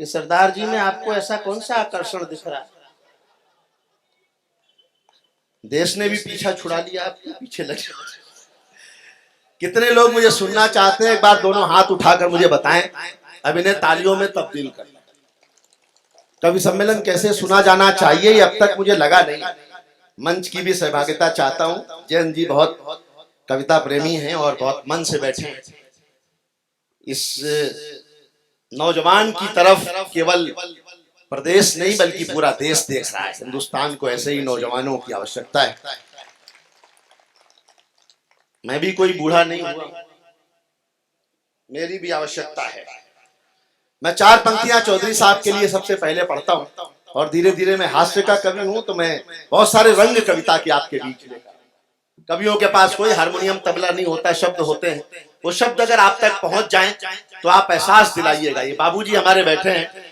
कि सरदार जी में आपको ऐसा कौन सा आकर्षण दिख रहा है? देश ने भी पीछा छुड़ा लिया, आपके पीछे लगे। कितने लोग मुझे सुनना चाहते हैं? एक बार दोनों हाथ उठाकर मुझे बताएं, अब इन्हें तालियों में तब्दील कर। कवि सम्मेलन कैसे सुना जाना चाहिए ये अब तक मुझे लगा नहीं। मंच की भी सहभागिता चाहता हूं। जैन जी बहुत कविता प्रेमी हैं और बहुत मन से बैठे हैं। इस नौजवान की तरफ केवल प्रदेश नहीं बल्कि पूरा देश देख रहा है। हिंदुस्तान को ऐसे ही नौजवानों की आवश्यकता है। मैं भी कोई बूढ़ा नहीं हुआ, मेरी भी आवश्यकता है। मैं 4 पंक्तियां चौधरी साहब के लिए सबसे पहले पढ़ता हूं और धीरे धीरे मैं हास्य का कवि हूं तो मैं बहुत सारे रंग कविता के आपके बीच लेकर। कवियों के पास कोई हारमोनियम तबला नहीं होता, शब्द होते हैं। वो शब्द अगर आप तक पहुंच जाएं तो आप एहसास दिलाइएगा। ये बाबूजी हमारे बैठे हैं,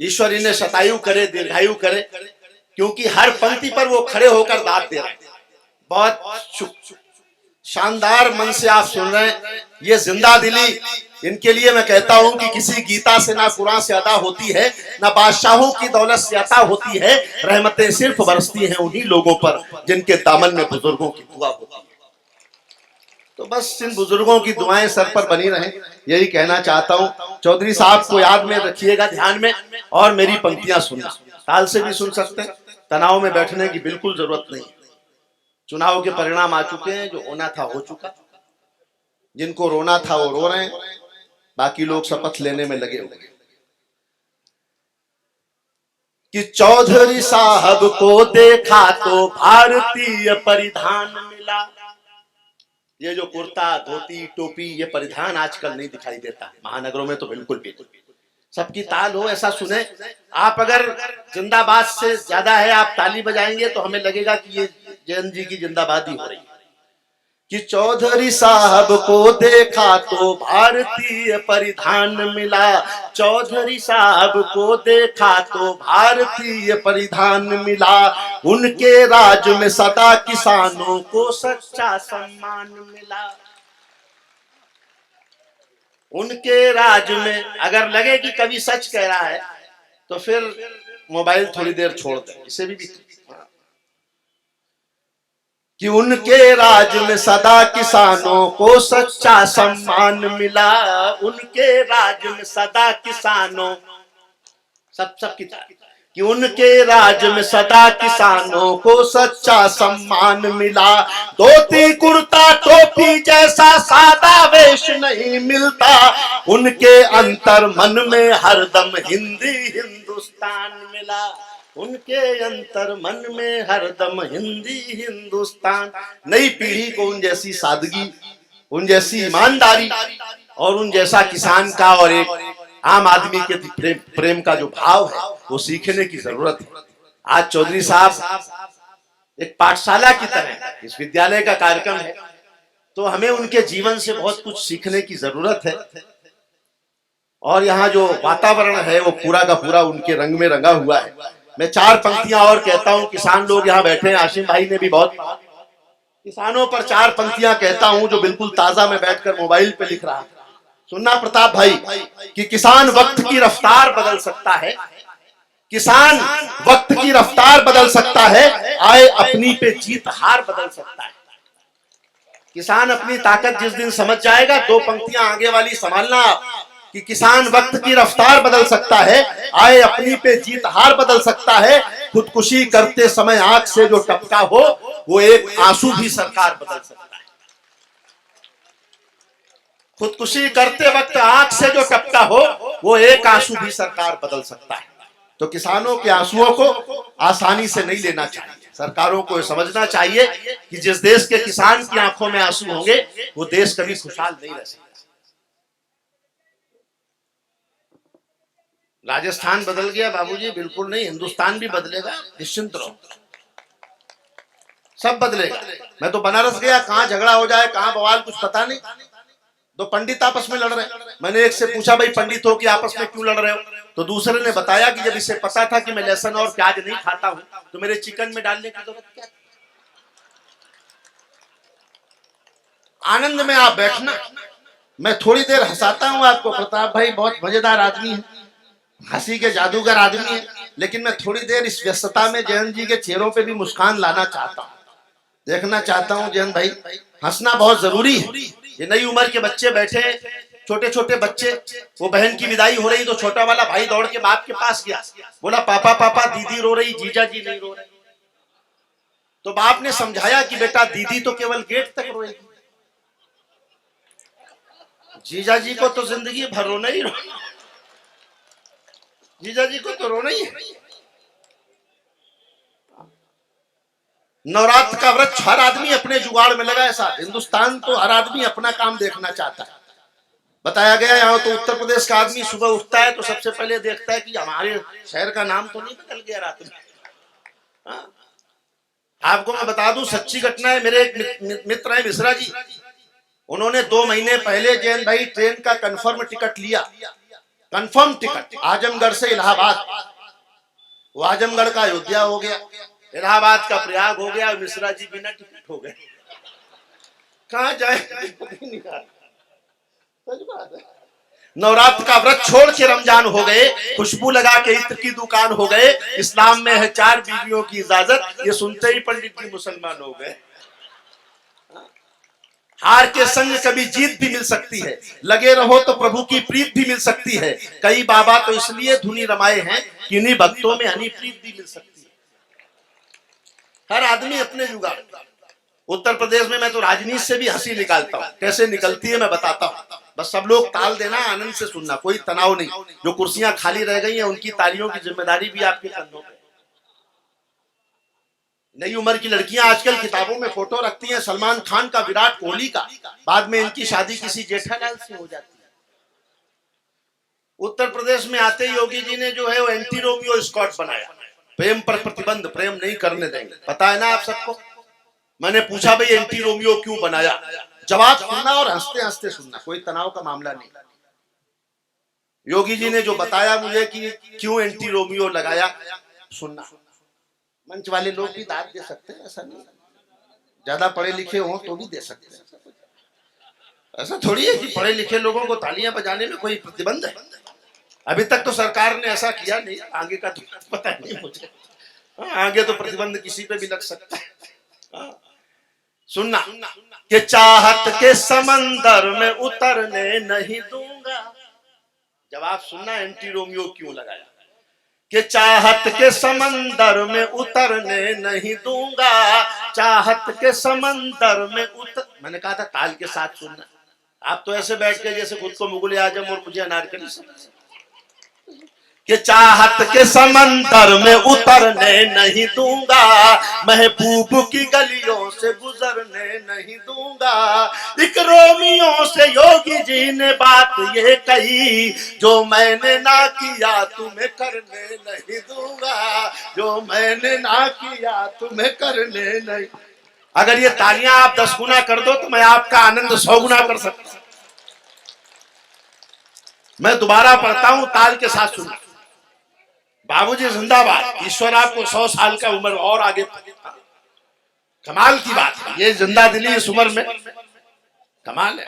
ईश्वर इन्हें शतायु करे, दीर्घायु करे, क्योंकि हर पंक्ति पर वो खड़े होकर दाद दे रहे हैं। बहुत शानदार मन से आप सुन रहे हैं। ये जिंदा दिली इनके लिए मैं कहता हूं कि किसी गीता से ना कुरान से अदा होती है, ना बादशाहों की दौलत से अता होती है। रहमतें सिर्फ बरसती हैं उन्हीं लोगों पर जिनके दामन में बुजुर्गों की दुआ होती है। तो बस इन बुजुर्गों की दुआएं सर पर बनी रहें, यही कहना चाहता हूं। चौधरी साहब को याद में रखिएगा, ध्यान में, और मेरी पंक्तियां सुनना। ताल से भी सुन सकते हैं, तनाव में बैठने की बिल्कुल जरूरत नहीं। चुनाव के परिणाम आ चुके हैं, जो होना था हो चुका। जिनको रोना था वो रो रहे हैं, बाकी लोग शपथ लेने में लगे हुए कि चौधरी साहब को देखा तो भारतीय परिधान मिला। ये जो कुर्ता धोती टोपी ये परिधान आजकल नहीं दिखाई देता महानगरों में, तो बिल्कुल भी सबकी ताल हो ऐसा सुने। आप अगर जिंदाबाद से ज्यादा है आप ताली बजाएंगे तो हमें लगेगा कि ये जैन जी की जिंदाबादी हो रही है। कि चौधरी साहब को देखा तो भारतीय परिधान मिला, चौधरी साहब को देखा तो भारतीय परिधान मिला। उनके राज में सदा किसानों को सच्चा सम्मान मिला। उनके राज में, अगर लगे कि कवि सच कह रहा है तो फिर मोबाइल थोड़ी देर छोड़ दें। इसे भी कि उनके राज में सदा किसानों को सच्चा सम्मान मिला। उनके राज में सदा किसानों सब की कि उनके राज में सदा किसानों को सच्चा सम्मान मिला। धोती कुर्ता टोपी जैसा सादा वेश नहीं मिलता, उनके अंतर मन में हरदम हिंदी हिंदुस्तान मिला। उनके अंतर मन में हरदम हिंदी हिंदुस्तान। नई पीढ़ी को उन जैसी सादगी, उन जैसी ईमानदारी और उन जैसा किसान का और एक आम आदमी के प्रेम का जो भाव है वो सीखने की जरूरत है। आज चौधरी साहब एक पाठशाला की तरह इस विद्यालय का कार्यक्रम है, तो हमें उनके जीवन से बहुत कुछ सीखने की जरूरत है। और यहाँ जो वातावरण है वो पूरा का पूरा उनके रंग में रंगा हुआ है। मैं 4 पंक्तियां और कहता हूं। किसान लोग यहाँ बैठे हैं, आशिम भाई ने भी बहुत किसानों पर 4 पंक्तियां कहता हूं जो बिल्कुल ताजा में बैठकर मोबाइल पे लिख रहा है। सुनना प्रताप भाई कि किसान वक्त की रफ्तार बदल सकता है, किसान वक्त की रफ्तार बदल सकता है, आए अपनी पे जीत हार बदल सकता है। किसान अपनी ताकत जिस दिन समझ जाएगा, 2 पंक्तियां आगे वाली संभालना कि किसान वक्त की रफ्तार बदल सकता है, आए अपनी पे जीत हार बदल सकता है। खुदकुशी करते समय आंख से जो टपका हो वो एक आंसू भी सरकार बदल सकता है। खुदकुशी करते वक्त आंख से जो टपका हो वो एक आंसू भी सरकार बदल सकता है। तो किसानों के आंसुओं को आसानी से नहीं लेना चाहिए। सरकारों को समझना चाहिए कि जिस देश के किसान की आंखों में आंसू होंगे वो देश कभी खुशहाल नहीं रह सकता। राजस्थान बदल गया बाबूजी? बिल्कुल नहीं, हिंदुस्तान भी बदलेगा, निश्चिंत रहो, सब बदलेगा। मैं तो बनारस गया, कहां झगड़ा हो जाए कहां बवाल कुछ पता नहीं। 2 पंडित आपस में लड़ रहे हैं। मैंने एक से पूछा भाई पंडित हो कि आपस में क्यों लड़ रहे हो? तो दूसरे ने बताया कि जब इसे पता था कि मैं लहसुन और प्याज नहीं खाता हूं तो मेरे चिकन में डालने की जरूरत क्या? आनंद में आप बैठना। मैं थोड़ी देर हंसाता हूं आपको, प्रताप भाई बहुत मजेदार आदमी है, हंसी के जादूगर आदमी है, लेकिन मैं थोड़ी देर इस व्यस्तता में जयंत जी के चेहरों पे भी मुस्कान लाना चाहता हूँ, देखना चाहता हूँ। जयंत भाई, हंसना बहुत जरूरी है। ये नई उम्र के बच्चे बैठे, छोटे छोटे बच्चे, वो बहन की विदाई हो रही तो छोटा वाला भाई दौड़ के बाप के पास गया, बोला पापा पापा दीदी रो रही, जीजा जी नहीं रो रहे। तो बाप ने समझाया कि बेटा दीदी तो केवल गेट तक रोएगी, जीजा जी को तो जिंदगी भर रोना ही रोना, जीजा जी को तो रोना ही है। नवरात्र का व्रत हर आदमी अपने जुगाड़ में लगा है साहब। हिंदुस्तान तो हर आदमी अपना काम देखना चाहता है। बताया गया यहाँ तो उत्तर प्रदेश का आदमी सुबह उठता है तो सबसे पहले देखता है कि हमारे शहर का नाम तो नहीं बदल गया रात में। हाँ? आपको मैं बता दूं सच्ची घटना है। मेरे एक मित्र है मिश्रा जी, उन्होंने 2 महीने पहले जैन भाई ट्रेन का कंफर्म टिकट लिया, कंफर्म टिकट आजमगढ़ से इलाहाबाद। वो आजमगढ़ का अयोध्या हो गया, इलाहाबाद का प्रयाग हो गया, मिश्रा जी बिना टिकट हो गए। कहां जाए? नवरात्र का व्रत छोड़ के रमजान हो गए, खुशबू लगा के इत्र की दुकान हो गए। इस्लाम में है 4 बीवियों की इजाजत, ये सुनते ही पंडित जी मुसलमान हो गए। हार के संग कभी जीत भी मिल सकती है, लगे रहो तो प्रभु की प्रीत भी मिल सकती है। कई बाबा तो इसलिए धुनी रमाए हैं कि इन्हीं भक्तों में हनी प्रीत भी मिल सकती है। हर आदमी अपने जुगाड़। उत्तर प्रदेश में मैं तो राजनीति से भी हंसी निकालता हूँ, कैसे निकलती है मैं बताता हूँ। बस सब लोग ताल देना, आनंद से सुनना, कोई तनाव नहीं। जो कुर्सियां खाली रह गई हैं उनकी तालियों की जिम्मेदारी भी आपके कंधों पे। नई उम्र की लड़कियां आजकल किताबों में फोटो रखती हैं सलमान खान का, विराट कोहली का, बाद में इनकी शादी किसी जेठालाल से हो जाती है। उत्तर प्रदेश में आते ही योगी जी ने जो है वो एंटी रोमियो स्कॉट बनाया, प्रेम पर प्रतिबंध, प्रेम नहीं करने देंगे। पता है ना आप सबको। मैंने पूछा भाई एंटी रोमियो क्यों बनाया, जवाब सुनना और हंसते हंसते सुनना, कोई तनाव का मामला नहीं। योगी जी ने जो बताया मुझे कि क्यों एंटी रोमियो लगाया, सुनना। मंच वाले लोग भी दाद दे सकते हैं, ऐसा नहीं, ज्यादा पढ़े लिखे हो तो भी दे सकते हैं। ऐसा थोड़ी है कि पढ़े लिखे लोगों को तालियां बजाने में कोई प्रतिबंध है। अभी तक तो सरकार ने ऐसा किया नहीं, आगे का तो पता नहीं मुझे। आगे तो प्रतिबंध किसी पे भी लग सकता है। सुनना कि चाहत के समंदर में उतरने नहीं दूंगा। जवाब सुनना एंटी रोमियो क्यों लगाया। कि चाहत के समंदर में उतरने नहीं दूंगा, चाहत के समंदर में मैंने कहा था ताल के साथ सुनना। आप तो ऐसे बैठ के जैसे खुद को मुगल आजम और मुझे अनारकली समझ। कि चाहत के समंदर में उतरने नहीं दूंगा, महबूब की गलियों से गुजरने नहीं दूंगा। एक रोमियो से योगी जी ने बात ये कही, जो मैंने ना किया तुम्हें करने नहीं दूंगा, जो मैंने ना किया तुम्हें करने नहीं। अगर ये तालियां आप 10 गुना कर दो तो मैं आपका आनंद 100 गुना कर सकता हूं। मैं दोबारा पढ़ता हूं, ताल के साथ सुना। बाबूजी जिंदाबाद, ईश्वर आपको 100 साल का उम्र और आगे। कमाल की बात है, ये जिंदा दिली इस उम्र में कमाल है।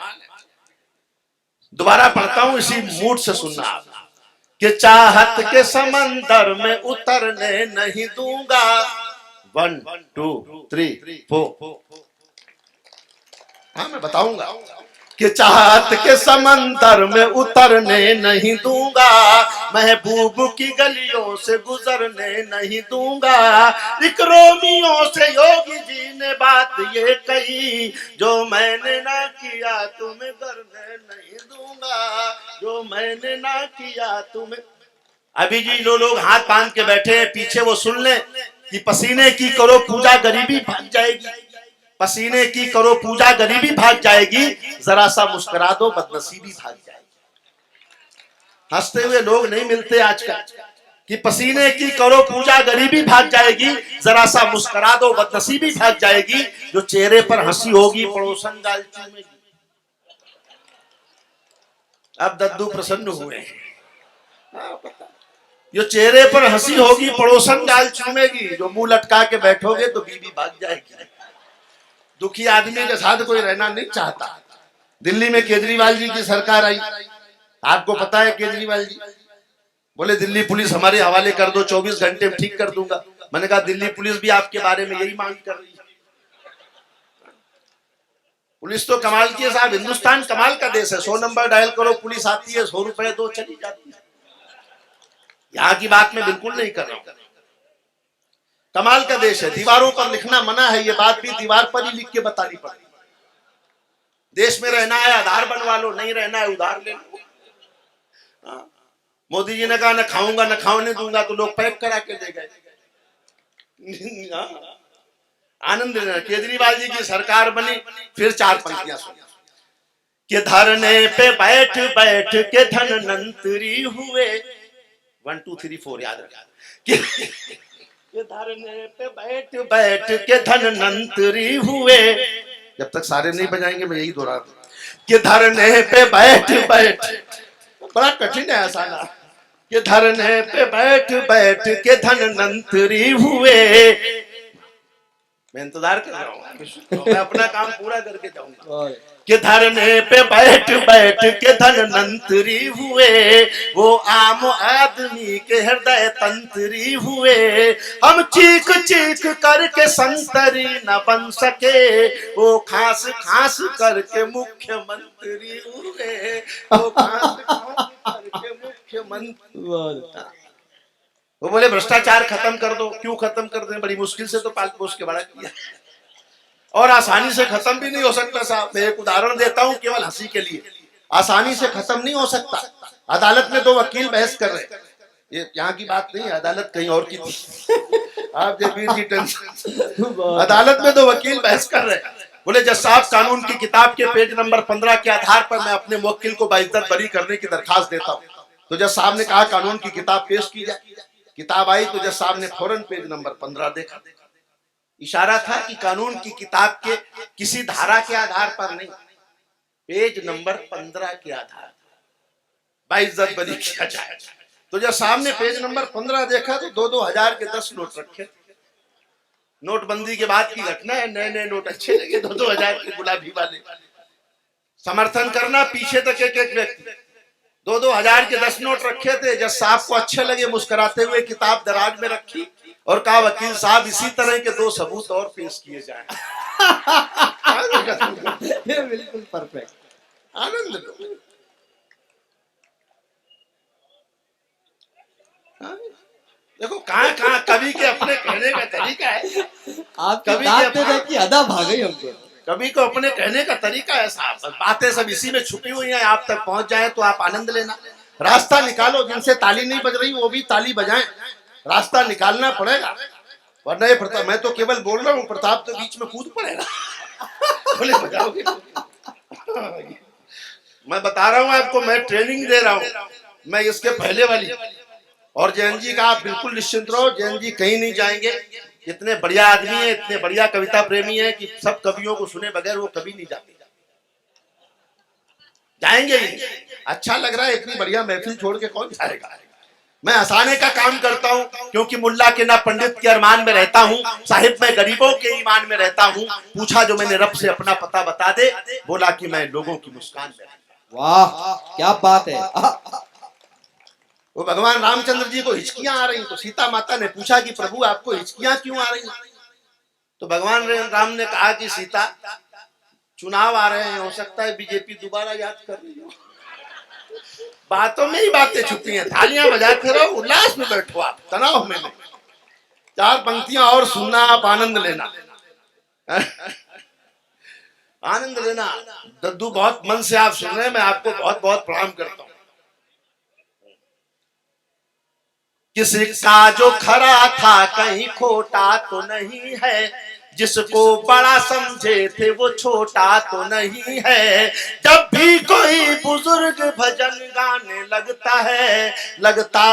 दोबारा पढ़ता हूं, इसी मूड से सुनना आप। कि चाहत के समंदर में उतरने नहीं दूंगा। 1 2 3 4। हाँ मैं बताऊंगा। कि चाहत के समंदर में उतरने नहीं दूंगा, महबूब की गलियों से गुजरने नहीं दूंगा। एक रोमियो से योगी जी ने बात ये कही, जो मैंने ना किया तुम्हें करने नहीं दूंगा, जो मैंने ना किया तुम्हें। अभी जी लोग हाथ बांध के बैठे हैं, पीछे वो सुन ले कि पसीने की करो पूजा गरीबी भाग जाएगी, पसीने की करो पूजा गरीबी भाग जाएगी, जरा सा मुस्कुरा दो बदनसीबी भाग जाएगी। हंसते हुए लोग नहीं मिलते आजकल कि पसीने की करो पूजा गरीबी भाग जाएगी, जरा सा मुस्कुरा दो बदनसीबी भाग जाएगी। जो चेहरे पर हंसी होगी पड़ोसन गाल चूमेगी। अब दद्दू प्रसन्न हुए। जो चेहरे पर हंसी होगी पड़ोसन गाल चूमेगी, जो मुंह लटका के बैठोगे तो बीवी भाग जाएगी। दुखी आदमी के साथ कोई रहना नहीं चाहता। दिल्ली में केजरीवाल जी की सरकार आई, आपको पता है केजरीवाल जी बोले दिल्ली पुलिस हमारे हवाले कर दो, 24 घंटे में ठीक कर दूंगा। मैंने कहा दिल्ली पुलिस भी आपके बारे में यही मांग कर रही है। पुलिस तो कमाल की है साहब, हिंदुस्तान कमाल का देश है। 100 नंबर डायल करो, पुलिस आती है, 100 रुपए दो, चली जाती है। यहाँ की बात मैं बिल्कुल नहीं कर रहा हूं। कमाल का देश है। दीवारों पर लिखना मना है, ये बात भी दीवार पर ही लिख के बतानी पड़ेगी। देश में रहना है आधार बनवा लो, नहीं रहना है उधार ले लो। मोदी जी ने कहा न खाऊंगा न खाने दूंगा, तो लोग पैक करा के दे गए। आनंद लेना। केजरीवाल जी की सरकार बनी, फिर 4 पंक्तियां सुनी कि धरने पे बैठ बैठ के धनवंतरी हुए। 1 2 3 4 याद रखा कि धरने पे बैठ बैठ के धनवंतरी हुए। जब तक सारे नहीं बजाएंगे मैं यही दोहरा कि धरने पे बैठ बैठ, बड़ा कठिन है आसाना, कि धरने पे बैठ बैठ के धनवंतरी हुए। मैं इंतजार कर रहा हूँ, मैं अपना काम पूरा करके जाऊंगा। कि धरने पे बैठ बैठ के धनवंतरी हुए, वो आम आदमी के हृदय तंत्री हुए। हम चीख चीख करके संतरी न बन सके, वो खास खास करके मुख्यमंत्री हुए। वो खास खास करके मुख्यमंत्री। वो बोले भ्रष्टाचार खत्म कर दो। क्यों खत्म कर दें? बड़ी मुश्किल से तो पाल पोस के बड़ा किया, और आसानी से खत्म भी नहीं हो सकता साहब। मैं एक उदाहरण देता हूं केवल हंसी के लिए। आसानी से खत्म नहीं हो सकता। अदालत में 2 वकील बहस कर रहे, ये यहाँ की बात नहीं है, अदालत कहीं और की थी। आप जगवीर जी टेंशन। अदालत में 2 वकील बहस कर रहे, बोले जज साहब कानून की किताब के पेज नंबर 15 के आधार पर मैं अपने मुवक्किल को बाइज्जत बरी करने की दरखास्त देता हूँ। तो जज साहब ने कहा कानून की किताब पेश की जाए। किताब आई तो जज साहब ने फौरन पेज नंबर 15 देखा। इशारा था कि कानून की किताब के किसी धारा के आधार पर नहीं, पेज नंबर 15 के आधार बाइज्जत बरी किया जाए। तो जब सामने पेज नंबर 15 देखा तो 2-2 हजार के 10 नोट रखे। नोटबंदी के बाद की घटना है, नए नए नोट अच्छे लगे, 2-2 हजार के गुलाबी वाले। समर्थन करना पीछे तक एक एक व्यक्ति। 2-2 हजार के 10 नोट रखे थे। जज साहब को अच्छे लगे, मुस्कुराते हुए किताब दराज में रखी और कहा वकील साहब इसी तरह के 2 सबूत और पेश किए जाएं। बिल्कुल परफेक्ट। आनंद लो। देखो कहाँ कवि के अपने कहने का तरीका है। आपकी की अदा भाग गई हमको। कवि को अपने कहने का तरीका है साहब। बातें सब इसी में छुपी हुई हैं, आप तक पहुंच जाए तो आप आनंद लेना। रास्ता निकालो, जिनसे ताली नहीं बज रही वो भी ताली बजाएं। रास्ता निकालना पड़ेगा, वरना ये प्रताप, मैं तो केवल बोल रहा हूँ, प्रताप तो बीच में कूद पड़ेगा। बोले बजाओगे? मैं बता रहा हूँ आपको, मैं ट्रेनिंग दे रहा हूँ, मैं इसके पहले वाली। और जैन जी का आप बिल्कुल निश्चिंत रहो, जैन जी कहीं नहीं जाएंगे। इतने बढ़िया आदमी है, इतने बढ़िया कविता प्रेमी है कि सब कवियों को सुने बगैर वो कभी नहीं जाते, जाएंगे ही। अच्छा लग रहा है, इतनी बढ़िया महफिल छोड़ के कौन जाएगा। मैं हंसाने का काम करता हूँ, क्योंकि मुल्ला के ना पंडित के अरमान में रहता हूँ, साहिब मैं गरीबों के ईमान में रहता हूँ। पूछा जो मैंने रब से अपना पता बता दे, बोला कि मैं लोगों की मुस्कान में। वाह क्या बात है। वो भगवान रामचंद्र जी को हिचकियां आ रही, तो सीता माता ने पूछा कि प्रभु आपको हिचकियां क्यों आ रही? तो भगवान राम ने कहा कि सीता चुनाव आ रहे हैं, हो सकता है बीजेपी दोबारा याद कर रही हो। बातों में ही बातें छुपी हैं। थालियां बजाते रहो, उल्लास में बैठो, आप तनाव में नहीं। 4 पंक्तियां और सुनना, आप आनंद लेना। आनंद लेना। दद्दू बहुत मन से आप सुन रहे हैं, मैं आपको बहुत बहुत प्रणाम करता हूं। किसी का जो खरा था कहीं खोटा तो नहीं है, जिसको बड़ा समझे थे वो छोटा तो नहीं है। जब भी कोई बुजुर्ग भजन गाने लगता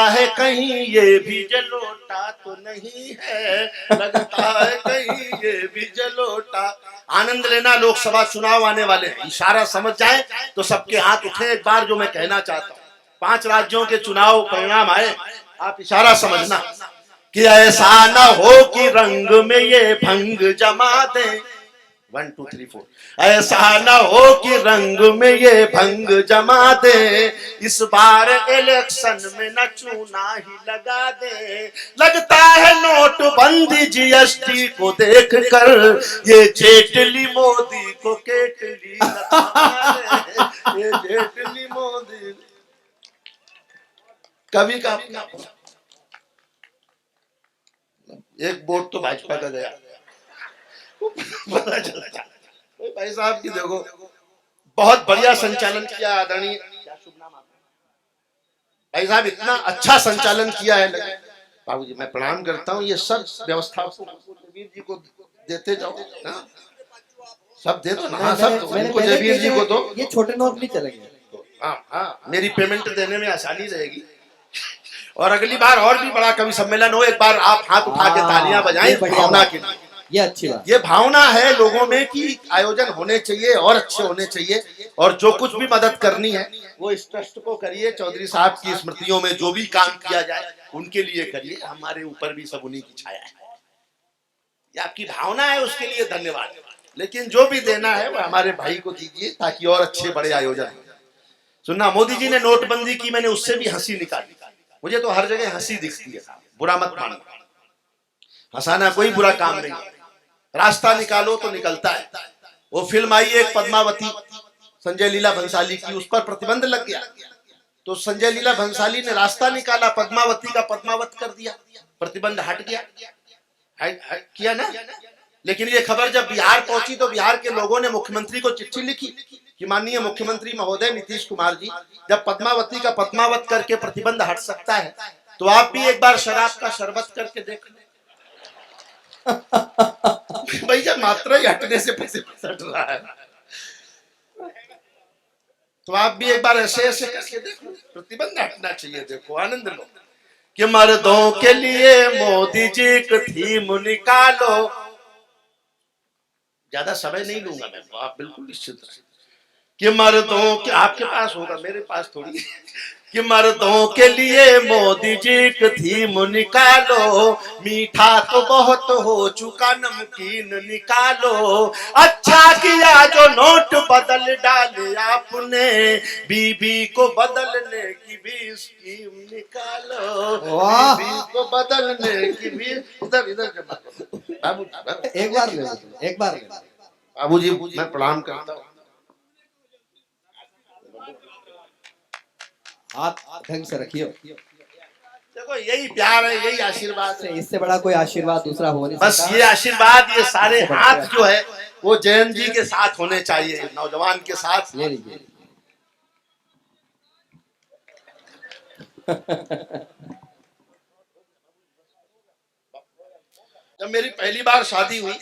है कहीं ये भी जलोटा तो नहीं है, लगता है कहीं ये भी जलोटा। आनंद लेना, लोकसभा चुनाव आने वाले हैं, इशारा समझ जाए तो सबके हाथ उठे। एक बार जो मैं कहना चाहता हूँ, 5 राज्यों के चुनाव परिणाम आए, आप इशारा समझना कि ऐसा न हो कि रंग में ये भंग जमा दे, 1 2 3 4। ऐसा न हो कि रंग में ये भंग जमा दे, इस बार इलेक्शन में न चूना ही लगा दे। लगता है नोटबंदी जीएसटी को देख कर ये जेटली मोदी को केटली न थमा दे, ये जेटली मोदी। कवि का अपना एक वोट तो भाजपा का गया, पता चलता। भाई साहब की देखो, बहुत बढ़िया संचालन किया आदरणीय, क्या शुभ नाम आपका? भाई साहब इतना अच्छा संचालन किया है। बाबूजी मैं प्रणाम करता हूँ। ये सब व्यवस्था जयवीर जी को देते जाओ ना, सब दे दो ना। हाँ सब इनको जयवीर जी को दो। ये छोटे नोट नहीं चलेंगे। हाँ हाँ, मेरी पेमेंट देने में आसानी रहेगी। और अगली बार और भी बड़ा कवि सम्मेलन हो, एक बार आप हाथ उठा के तालियां बजाएं भावना के लिए। ये अच्छी बात, ये भावना है लोगों में कि आयोजन होने चाहिए और अच्छे होने चाहिए। और जो कुछ भी मदद करनी है वो इस ट्रस्ट को करिए। चौधरी साहब की स्मृतियों में जो भी काम किया जाए उनके लिए करिए। हमारे ऊपर भी सब उन्हीं की छाया है। ये आपकी भावना है, उसके लिए धन्यवाद। लेकिन जो भी देना है वो हमारे भाई को दीजिए ताकि और अच्छे बड़े आयोजन हो। सुनना, मोदी जी ने नोटबंदी की, मैंने उससे भी हंसी निकाली। मुझे तो हर जगह हंसी दिखती है, बुरा मत मानो। हंसाना कोई बुरा काम नहीं है, रास्ता निकालो तो निकलता है। वो फिल्म आई एक पद्मावती, संजय लीला भंसाली की, उस पर प्रतिबंध लग गया तो संजय लीला भंसाली ने रास्ता निकाला, पद्मावती का पद्मावत कर दिया, प्रतिबंध हट गया। किया ना। लेकिन ये खबर जब बिहार पहुंची तो बिहार के लोगों ने मुख्यमंत्री को चिट्ठी लिखी कि माननीय मुख्यमंत्री महोदय नीतीश कुमार जी, जब पद्मावती का पद्मावत करके प्रतिबंध हट सकता है तो आप भी एक बार शराब का शरबत करके देख लें। भैया मात्रा ही हटने से हट रहा है, तो आप भी एक बार ऐसे ऐसे करके देखो, प्रतिबंध हटना चाहिए। देखो आनंद लो कि मर्दों के लिए मोदी जी की थीम निकालो। ज्यादा समय नहीं लूंगा मैं, आप बिल्कुल निश्चित रहे कि मर्दों के, आपके पास होगा मेरे पास थोड़ी, कि मर्दों के लिए मोदी जी की थीम निकालो। मीठा तो बहुत हो चुका, नमकीन निकालो। अच्छा किया जो नोट बदल डाले आपने, बीबी को बदलने की भी स्कीम निकालो। बीबी को बदलने की भी, इधर इधर बाबू एक बार ले, एक बार ले। बाबूजी मैं प्रणाम करता हूँ। हाथ ढंग से रखियो। देखो यही प्यार है, यही आशीर्वाद है। इससे बड़ा कोई आशीर्वाद दूसरा हो नहीं बस सकता। ये आशीर्वाद, ये सारे हाथ जो है वो जयंत जी के साथ होने चाहिए, नौजवान के साथ। ले लीजिए। जब मेरी पहली बार शादी हुई,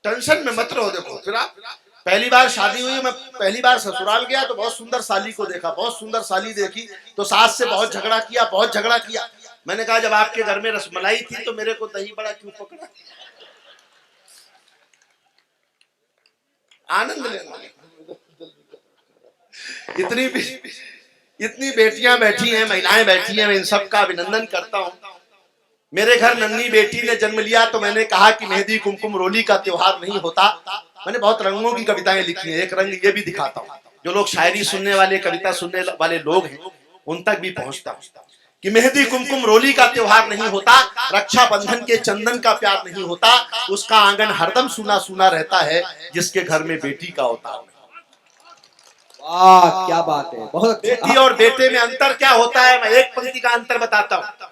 टेंशन में मत रहो। देखो फिर आप, पहली बार शादी हुई, मैं पहली बार ससुराल गया तो बहुत सुंदर साली को देखा, बहुत सुंदर साली देखी तो सास से बहुत झगड़ा किया, बहुत झगड़ा किया। मैंने कहा जब आपके घर में रसमलाई थी तो मेरे को दही बड़ा क्यों पकड़ा। आनंद लेना। इतनी बेटियां बैठी हैं, महिलाएं बैठी हैं, मैं इन सब का अभिनंदन करता हूं। मेरे घर नन्ही बेटी ने जन्म लिया तो मैंने कहा कि मेहंदी कुमकुम रोली का त्योहार नहीं होता। मैंने बहुत रंगों की कविताएं लिखी हैं, एक रंग ये भी दिखाता हूँ। जो लोग शायरी सुनने वाले, कविता सुनने वाले लोग हैं उन तक भी पहुंचता हूँ कि मेहंदी कुमकुम रोली का त्योहार नहीं होता, रक्षाबंधन के चंदन का प्यार नहीं होता, उसका आंगन हरदम सूना सूना रहता है जिसके घर में बेटी का अवतार नहीं। वाह क्या बात है, बहुत। बेटी और बेटे में अंतर क्या होता है, मैं एक पंक्ति का अंतर बताता हूँ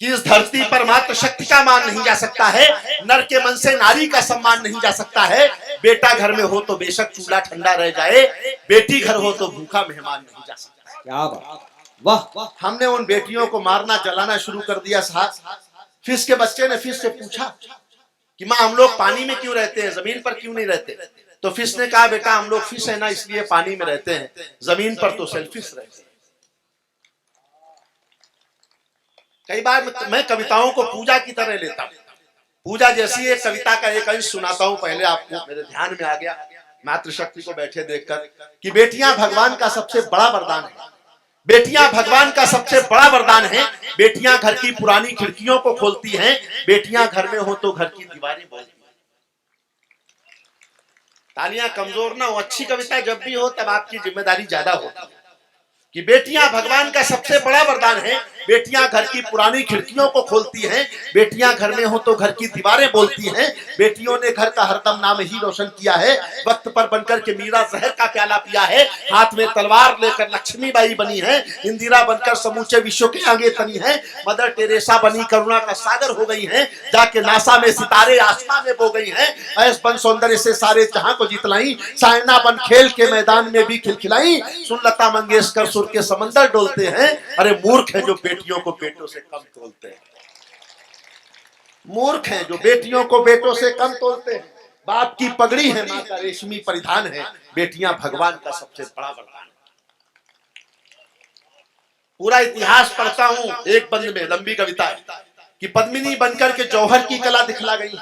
कि इस धरती पर मात्र शक्ति का मान नहीं जा सकता है, नर के मन से नारी का सम्मान नहीं जा सकता है। बेटा घर में हो तो बेशक चूल्हा ठंडा रह जाए, बेटी घर हो तो भूखा मेहमान नहीं जा सकता। क्या बात, वाह। हमने उन बेटियों को मारना जलाना शुरू कर दिया साहब। फिश के बच्चे ने फिश से पूछा कि माँ हम लोग पानी में क्यों रहते हैं, जमीन पर क्यों नहीं रहते। तो फिश ने कहा बेटा हम लोग फिश है ना इसलिए पानी में रहते हैं, जमीन पर तो सेल्फिश रहते हैं। कई बार मैं कविताओं को पूजा की तरह लेता हूँ। पूजा जैसी एक कविता का एक अंश सुनाता हूँ पहले आपको, मेरे ध्यान में आ गया मातृशक्ति को बैठे देखकर कि बेटियां भगवान का सबसे बड़ा वरदान है। बेटियां भगवान का सबसे बड़ा वरदान है। बेटियां घर की पुरानी खिड़कियों को खोलती हैं, बेटियां घर में हो तो घर की दीवारें बोलती हैं। तालियां कमजोर ना हो, अच्छी कविता जब भी हो तब आपकी जिम्मेदारी ज्यादा होती है कि बेटियां भगवान का सबसे बड़ा वरदान है। बेटियां घर की पुरानी खिड़कियों को खोलती हैं, बेटियां घर में हो तो घर की दीवारें बोलती हैं, बेटियों ने घर का हरदम नाम ही रोशन किया है, वक्त पर बनकर के मीरा जहर का प्याला पिया है, हाथ में तलवार लेकर लक्ष्मीबाई बनी है, इंदिरा बनकर समूचे विश्व के आगे तनी है, मदर टेरेसा बनी करुणा का सागर हो गई है, जाके नासा में सितारे आसमां में बो गई हैं, ऐस बन सौंदर्य से सारे जहां को जितलाई, सायना बन खेल के मैदान में भी खिलखिलाई, सुन लता मंगेशकर सुर के समंदर डोलते हैं। अरे मूर्ख है जो बेटियों को बेटों से कम तोलते हैं, मूर्ख है जो बेटियों को बेटों से कम तोलते हैं। बाप की पगड़ी है, माँ का रेशमी परिधान है, बेटियां भगवान का सबसे बड़ा वरदान है। पूरा इतिहास पढ़ता हूं एक बंद में, लंबी कविता है कि पद्मिनी बनकर के जौहर की कला दिखला गई,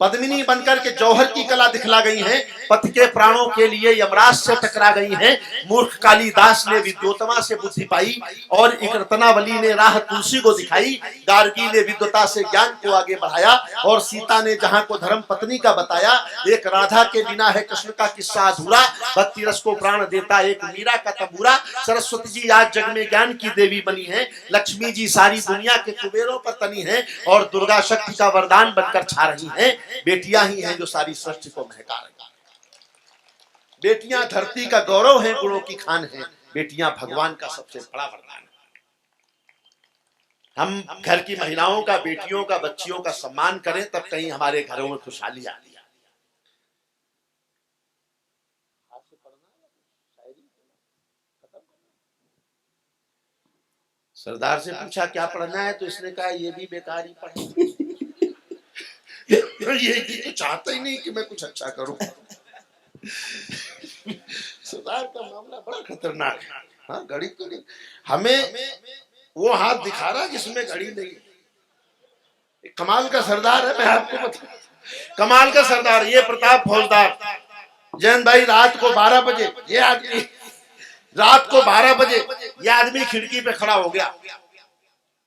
पद्मिनी बनकर के जौहर की कला दिखला गई हैं, पति के प्राणों के लिए यमराज से टकरा गई हैं, मूर्ख कालिदास ने विद्योतमा से बुद्धि पाई और एक रत्नावली ने राह तुलसी को दिखाई, गार्गी ने विद्वता से ज्ञान को आगे बढ़ाया और सीता ने जहां को धर्म पत्नी का बताया। एक राधा के बिना है कृष्ण का किस्सा अधूरा, भक्ति रस को प्राण देता एक मीरा का तबूरा, सरस्वती जी आज जग में ज्ञान की देवी बनी है, लक्ष्मी जी सारी दुनिया के कुबेरों पर तनी है और दुर्गा शक्ति का वरदान बनकर छा रही हैं। बेटियां ही हैं जो सारी सृष्टि को महका रही हैं। बेटियां धरती का गौरव है, गुणों की खान है, बेटियां भगवान का सबसे बड़ा वरदान है। हम घर की महिलाओं का, बेटियों का, बच्चियों का सम्मान करें तब कहीं हमारे घरों में खुशहाली आती है। सरदार से पूछा क्या पढ़ना है तो इसने कहा ये भी बेकार ही पढ़े। ये तो चाहता ही नहीं कि मैं कुछ अच्छा करूं। सरदार का मामला बड़ा खतरनाक है। हाँ, घड़ी तो नहीं, हमें वो हाथ दिखा रहा जिसमें घड़ी नहीं। कमाल का सरदार है, मैं आपको बता, कमाल का सरदार। ये प्रताप फौजदार जैन भाई, रात को 12 बजे ये आदमी, रात को 12 बजे ये आदमी खिड़की पे खड़ा हो गया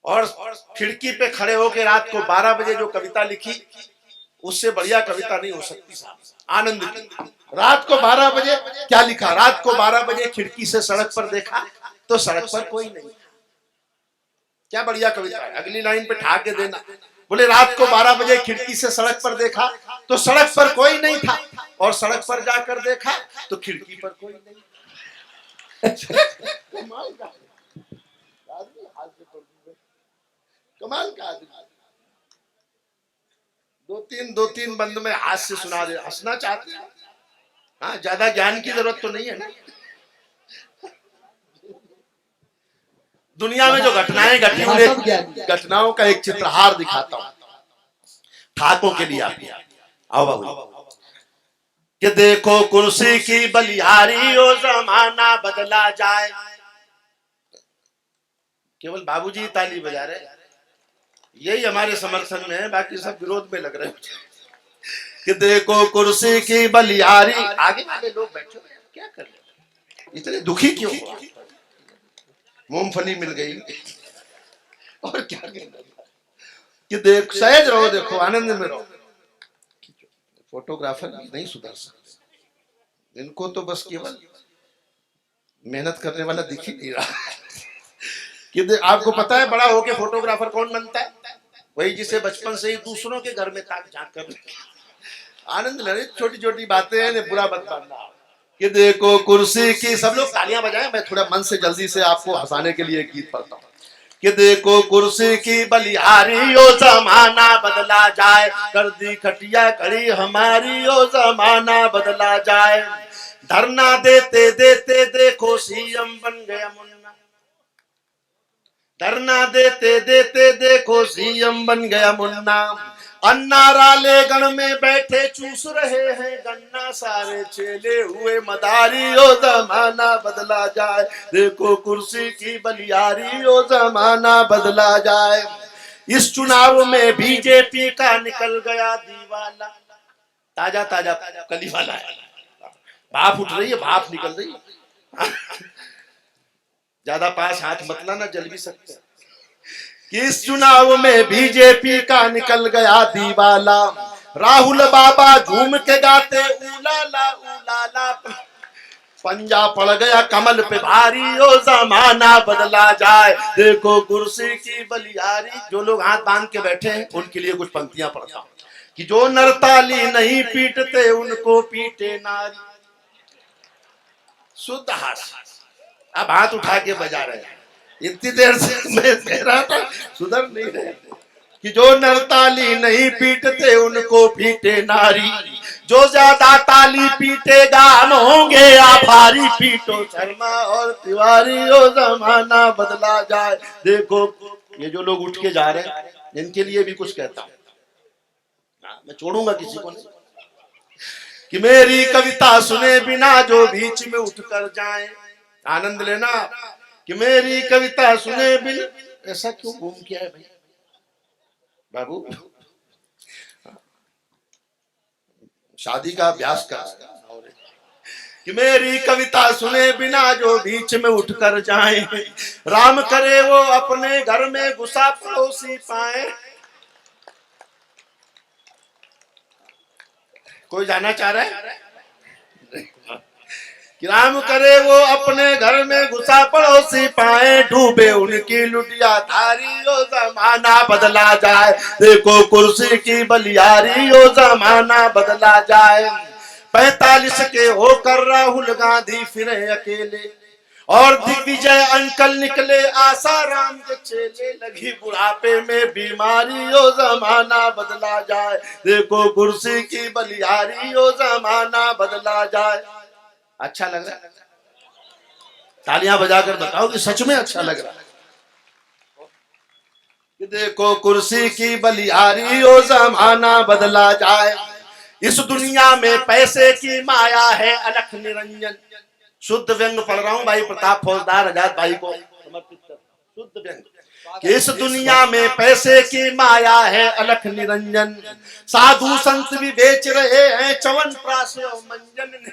और खिड़की पे खड़े होकर रात को 12 बजे जो कविता लिखी, उससे बढ़िया कविता नहीं हो सकती साहब। आनंद की रात को 12 बजे क्या लिखा, रात को 12 बजे खिड़की से सड़क पर देखा तो सड़क पर कोई नहीं। क्या बढ़िया कविता है। अगली लाइन पे ठा के देना, बोले रात को 12 बजे खिड़की से सड़क पर देखा तो सड़क पर कोई नहीं था और सड़क पर जाकर देखा तो खिड़की पर कोई नहीं। कमाल का आदमी, कमाल का आदमी। दो तीन बंद में हाथ से सुना दे, हंसना चाहते हैं। हाँ, ज्यादा ज्ञान की जरूरत तो नहीं है ना। दुनिया में जो घटनाएं घटी, उन घटनाओं का एक चित्रहार दिखाता हूं ठाकों के लिए। आओ बाबू कि देखो कुर्सी की बलिहारी ओ जमाना बदला जाए। केवल बाबूजी ताली बजा रहे, यही हमारे समर्थन में है, बाकी सब विरोध में लग रहे हैं। कि देखो कुर्सी की बलिहारी, आगे वाले लोग बैठे हुए क्या कर रहे, इतने दुखी क्यों हुआ? मूंगफली मिल गई और क्या करना। कि देख, सहज रहो, देखो आनंद में रहो। फोटोग्राफर नहीं सुधर सकते, इनको तो बस केवल मेहनत करने वाला दिख ही नहीं रहा। कि आपको पता है बड़ा होके फोटोग्राफर कौन बनता है? वही जिसे बचपन से ही दूसरों के घर में ताक झांक कर आनंद ले। छोटी छोटी बातें हैं, बुरा मत मानना। कि देखो कुर्सी की, सब लोग तालियां बजाएं, मैं थोड़ा मन से जल्दी से आपको हंसाने के लिए एक गीत पढ़ता हूँ। कि देखो कुर्सी की बलिहारी ओ जमाना बदला जाए, कर दी खटिया कड़ी हमारी ओ जमाना बदला जाए, धरना देते देते देखो सीएम बन गया मुन्ना, धरना देते देते देखो सीएम बन गया मुन्ना, अन्ना राले गण में बैठे चूस रहे हैं गन्ना, सारे चेले हुए मदारी ओ जमाना बदला जाए, देखो कुर्सी की बलिहारी ओ जमाना बदला जाए। इस चुनाव में बीजेपी का निकल गया दीवाला, ताजा ताजा कली वाला है, भाप उठ रही है, भाप निकल रही है। ज्यादा पास हाथ मत लाना, जल भी सकते हैं। इस चुनाव में बीजेपी का निकल गया दीवाला, राहुल बाबा झूम के गाते उलाला उलाला, पंजा पड़ गया कमल पे भारी, ओ जमाना बदला जाए, देखो कुर्सी की बलियारी। जो लोग हाथ बांध के बैठे हैं उनके लिए कुछ पंक्तियां पढ़ता हूं कि जो नरताली नहीं पीटते उनको पीटे नारी। शुद्ध हास्य। अब हाथ उठा के बजा रहे हैं, इतनी देर से मैं कह रहा था सुधर नहीं रहे कि जो नरताली नहीं पीटते उनको पीटे नारी, जो ज्यादा ताली पीटेगा हम होंगे आभारी, पीटो शर्मा और तिवारी, ओ जमाना बदला जाए। देखो ये जो लोग उठ के जा रहे हैं इनके लिए भी कुछ कहता हूं, मैं छोड़ूंगा किसी को नहीं, कि मेरी कविता सुने बिना जो बीच में उठकर जाए, आनंद लेना, कि मेरी कविता सुने बिना। ऐसा क्यों घूम के आए भाई बाबू, शादी का अभ्यास कर, कि मेरी कविता सुने बिना जो बीच में उठकर जाए, राम करे वो अपने घर में घुसा पड़ोसी पाए। कोई जाना चाह रहा है कि राम करे वो अपने घर में घुसा पड़ोसी पाए, डूबे उनकी लुटिया धारी, ओ जमाना बदला जाए, देखो कुर्सी की बलियारी, ओ जमाना बदला जाए। 45 के होकर राहुल गांधी फिरे अकेले, और दिग्विजय अंकल निकले आसाराम के चेले, लगी बुढ़ापे में बीमारी, ओ जमाना बदला जाए, देखो कुर्सी की बलियारी, ओ जमाना बदला जाए। अच्छा लग रहा है? तालियां बजाकर बताओ कि सच में अच्छा लग रहा है। कि देखो कुर्सी की बलियारी, ओ जमाना बदला जाए। इस दुनिया में पैसे की माया है अलख निरंजन। शुद्ध व्यंग पढ़ रहा हूं भाई प्रताप फौजदार आजाद भाई को समर्पित कर, शुद्ध व्यंग। कि इस दुनिया में पैसे की माया है अलख निरंजन, साधु संत भी बेच रहे हैं च्यवनप्राश और मंजन।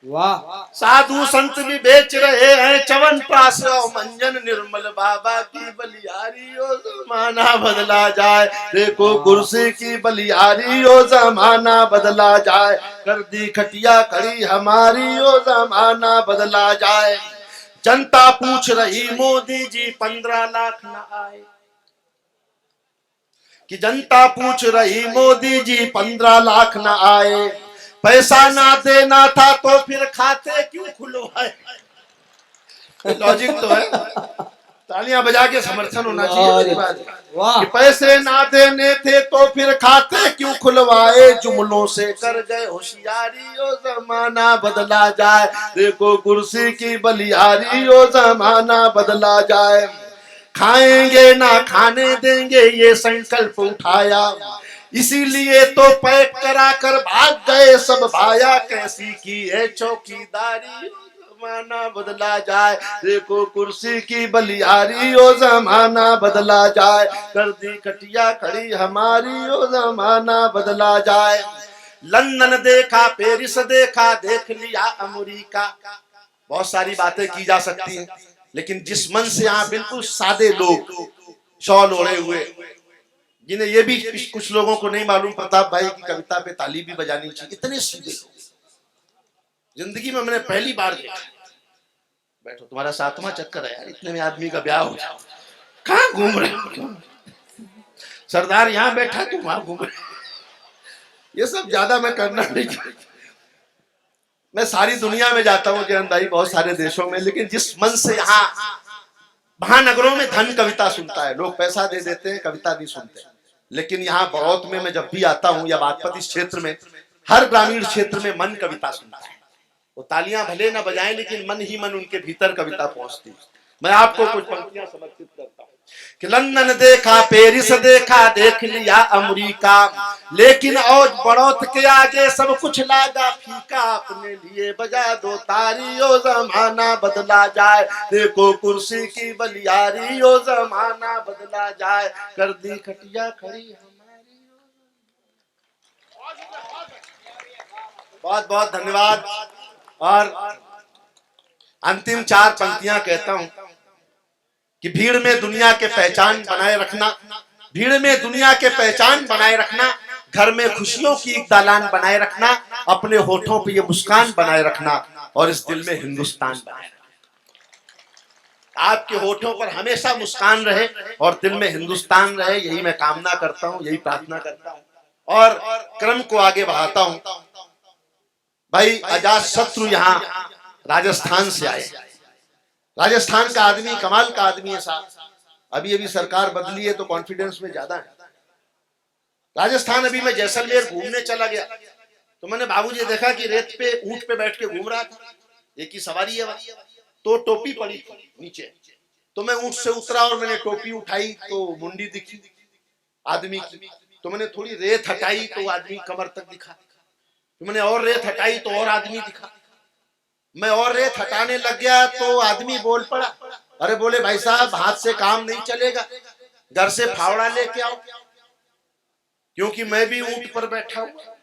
वाह, साधु संत भी बेच रहे हैं च्यवनप्राश और मंजन, निर्मल बाबा की बलियारी, ओ जमाना बदला जाए, देखो कुर्सी की बलियारी, ओ जमाना बदला जाए। कर दी खटिया खड़ी हमारी, ओ जमाना बदला जाए। जनता पूछ रही मोदी जी 15 लाख न आए, कि जनता पूछ रही मोदी जी 15 लाख न आए, पैसा ना देना था तो फिर खाते क्यों खुलवाए। लॉजिक तो है, तालियां बजा के समर्थन होना चाहिए। वाह, कि पैसे ना देने थे तो फिर खाते क्यों खुलवाए, जुमलों से कर गए होशियारी, ओ जमाना बदला जाए, देखो कुर्सी की बलियारी, ओ जमाना बदला जाए। खाएंगे ना खाने देंगे ये संकल्प उठाया, इसीलिए तो पैक करा कर भाग गए सब भाया, कैसी की है चौकीदारी, जमाना बदला जाए, देखो कुर्सी की बलियारी, ओ जमाना बदला जाए। कर दी कटिया खड़ी हमारी, ओ जमाना बदला जाए। लंदन देखा, पेरिस देखा, देख लिया अमेरिका। बहुत सारी बातें की जा सकती हैं, लेकिन जिस मन से यहाँ बिल्कुल सादे लोग शॉल ओढ़े हुए, जिन्हें ये भी कुछ लोगों को नहीं मालूम प्रताप भाई की कविता पे ताली भी बजानी चाहिए, इतने सीधे जिंदगी में मैंने पहली बार देखा। बैठो, तुम्हारा 7वां चक्कर है यार, इतने में आदमी का ब्याह हो जाओ, कहाँ घूम रहे हो? सरदार यहाँ बैठा तुम वहां घूम रहे। ये सब ज्यादा मैं करना नहीं चाहता। मैं सारी दुनिया में जाता हूँ जयंत भाई, बहुत सारे देशों में, लेकिन जिस मन से यहाँ महानगरों में धन कविता सुनता है, लोग पैसा दे देते हैं कविता नहीं सुनते, लेकिन यहाँ बड़ौत में मैं जब भी आता हूँ या बागपत इस क्षेत्र में, हर ग्रामीण क्षेत्र में मन कविता सुनता है। वो तालियां भले ना बजाएं, लेकिन मन ही मन उनके भीतर कविता पहुंचती है। मैं आपको कुछ पंक्तियां समर्पित करता हूँ कि लंदन देखा, पेरिस देखा, देख लिया अमेरिका, लेकिन और बड़ौत के आगे सब कुछ लागा फीका, अपने लिए बजा दो तारी, ओ जमाना बदला जाए, देखो कुर्सी की बलियारी, ओ जमाना बदला जाए। कर दी खटिया खड़ी हमारी। बहुत बहुत धन्यवाद। और अंतिम 4 पंक्तियां कहता हूं कि भीड़ में दुनिया के पहचान बनाए रखना, भीड़ में दुनिया के पहचान बनाए रखना, घर में खुशियों की एक दालान बनाए रखना, अपने होठों पे ये मुस्कान बनाए रखना और इस दिल में हिंदुस्तान बनाए रखना। आपके होठों पर हमेशा मुस्कान रहे और दिल में हिंदुस्तान रहे, यही मैं कामना करता हूं, यही प्रार्थना करता हूं और क्रम को आगे बढ़ाता हूं। भाई अजात शत्रु यहाँ राजस्थान से आए। राजस्थान का आदमी कमाल का आदमी है साहब। अभी अभी सरकार बदली है तो कॉन्फिडेंस में ज्यादा है। राजस्थान अभी मैं जैसलमेर घूमने चला गया तो मैंने बाबूजी देखा कि रेत पे ऊंट पे बैठ के घूम रहा था, एक ही सवारी है, तो टोपी पड़ी थी नीचे, तो मैं ऊंट से उतरा और मैंने टोपी उठाई तो मुंडी दिखी आदमी की, तो मैंने थोड़ी रेत हटाई तो आदमी कमर तक दिखा, तो मैंने और रेत हटाई तो और आदमी दिखा। मैं और रेत हटाने लग गया तो आदमी बोल पड़ा, अरे बोले भाई साहब हाथ से काम नहीं चलेगा, घर से फावड़ा लेके आओ, क्योंकि मैं भी ऊंट पर बैठा हूं।